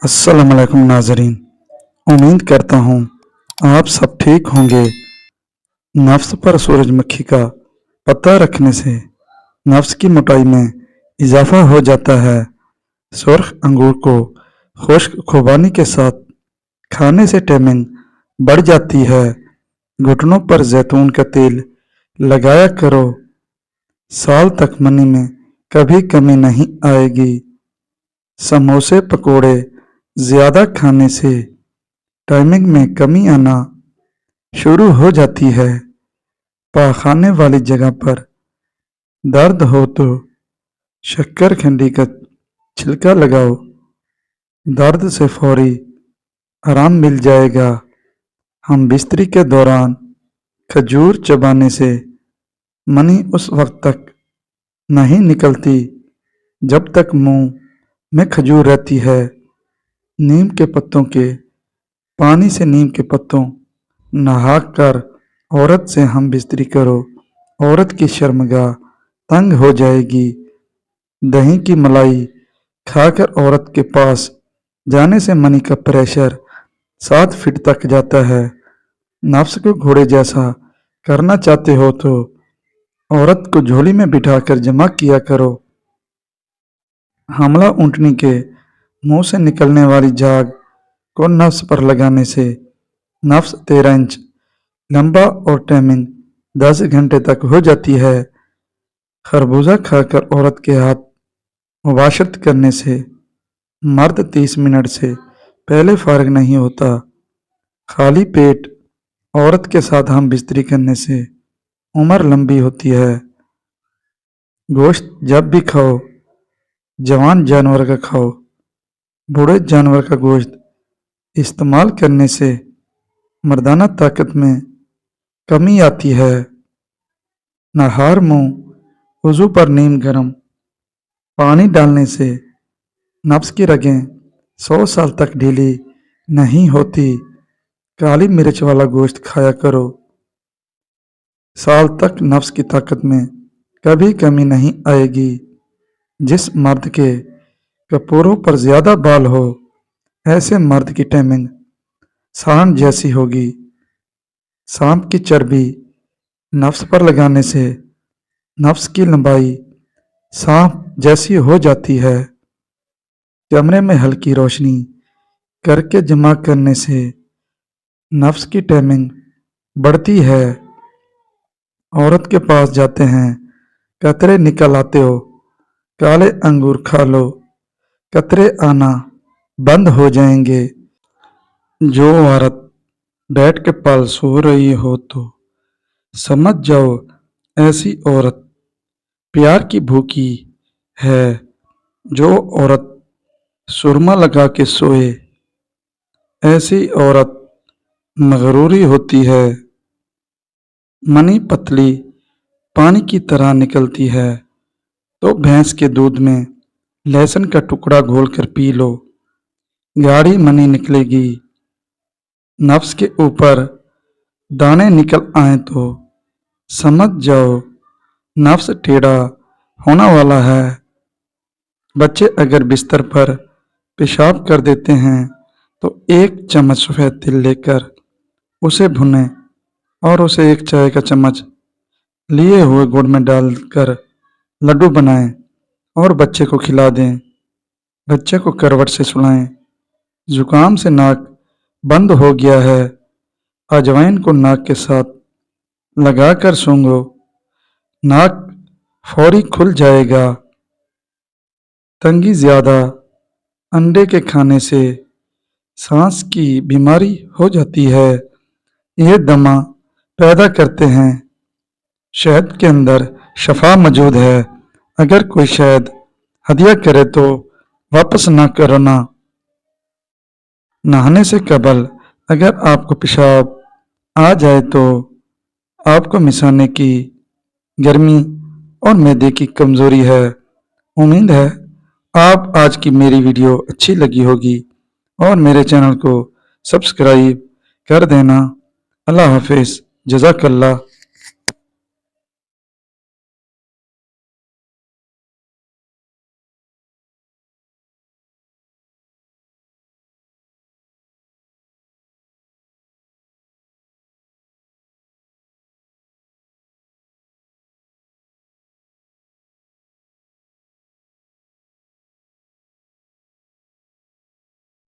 अस्सलाम वालेकुम नाजरीन। उम्मीद करता हूँ आप सब ठीक होंगे। नफ्स पर सूरजमुखी का पत्ता रखने से नफ्स की मोटाई में इजाफा हो जाता है। सुर्ख अंगूर को खुश्क खुबानी के साथ खाने से टैनिंग बढ़ जाती है। घुटनों पर जैतून का तेल लगाया करो, साल तक मनी में कभी कमी नहीं आएगी। समोसे पकोड़े ज़्यादा खाने से टाइमिंग में कमी आना शुरू हो जाती है। पाखाने वाली जगह पर दर्द हो तो शक्कर-खंडी का छिलका लगाओ, दर्द से फौरी आराम मिल जाएगा। हम बिस्तरी के दौरान खजूर चबाने से मनी उस वक्त तक नहीं निकलती जब तक मुंह में खजूर रहती है। नीम के पत्तों के पानी से नीम के पत्तों नहा कर औरत से हम बिस्तरी करो, औरत की शर्मगाह तंग हो जाएगी। दही की मलाई खाकर औरत के पास जाने से मनी का प्रेशर 7 फीट तक जाता है। नफ्स को घोड़े जैसा करना चाहते हो तो औरत को झोली में बिठाकर जमा किया करो। हमला ऊंटनी के मुंह से निकलने वाली झाग को नफ्स पर लगाने से नफ्स 13 इंच लंबा और टाइमिंग 10 घंटे तक हो जाती है। खरबूजा खाकर औरत के हाथ मुबाशरत करने से मर्द 30 मिनट से पहले फारिग नहीं होता। खाली पेट औरत के साथ हम बिस्तरी करने से उम्र लंबी होती है। गोश्त जब भी खाओ जवान जानवर का खाओ, बूढ़े जानवर का गोश्त इस्तेमाल करने से मर्दाना ताकत में कमी आती है। नहार मुंह वजू पर नीम गर्म पानी डालने से नफ्स की रगें 100 साल तक ढीली नहीं होती। काली मिर्च वाला गोश्त खाया करो, साल तक नफ्स की ताकत में कभी कमी नहीं आएगी। जिस मर्द के कपूरों पर ज्यादा बाल हो ऐसे मर्द की टाइमिंग सांड जैसी होगी। सांप की चर्बी नफ्स पर लगाने से नफ्स की लंबाई सांप जैसी हो जाती है। कमरे में हल्की रोशनी करके जमा करने से नफ्स की टाइमिंग बढ़ती है। औरत के पास जाते हैं, कतरे निकल आते हो, काले अंगूर खा लो, कतरे आना बंद हो जाएंगे। जो औरत बैठ के पल सो रही हो तो समझ जाओ ऐसी औरत प्यार की भूखी है। जो औरत सुरमा लगा के सोए ऐसी औरत मगरूरी होती है। मनी पतली पानी की तरह निकलती है तो भैंस के दूध में लहसुन का टुकड़ा घोलकर पी लो, गाढ़ी मनी निकलेगी। नफ्स के ऊपर दाने निकल आए तो समझ जाओ नफ्स टेढ़ा होने वाला है। बच्चे अगर बिस्तर पर पेशाब कर देते हैं तो 1 चम्मच सफ़ेद तिल लेकर उसे भुनें और उसे 1 चाय का चम्मच लिए हुए गुड़ में डालकर लड्डू बनाएं और बच्चे को खिला दें। बच्चे को करवट से सुलाएं। जुकाम से नाक बंद हो गया है, अजवाइन को नाक के साथ लगाकर सूंघो, नाक फौरी खुल जाएगा। तंगी ज्यादा अंडे के खाने से सांस की बीमारी हो जाती है, ये दमा पैदा करते हैं। शहद के अंदर शफा मौजूद है, अगर कोई शहद हदिया करे तो वापस ना करना। नहाने से कबल अगर आपको पेशाब आ जाए तो आपको मिसाने की गर्मी और मैदे की कमजोरी है। उम्मीद है आप आज की मेरी वीडियो अच्छी लगी होगी और मेरे चैनल को सब्सक्राइब कर देना। अल्लाह हाफिज़, जज़ाकल्लाह।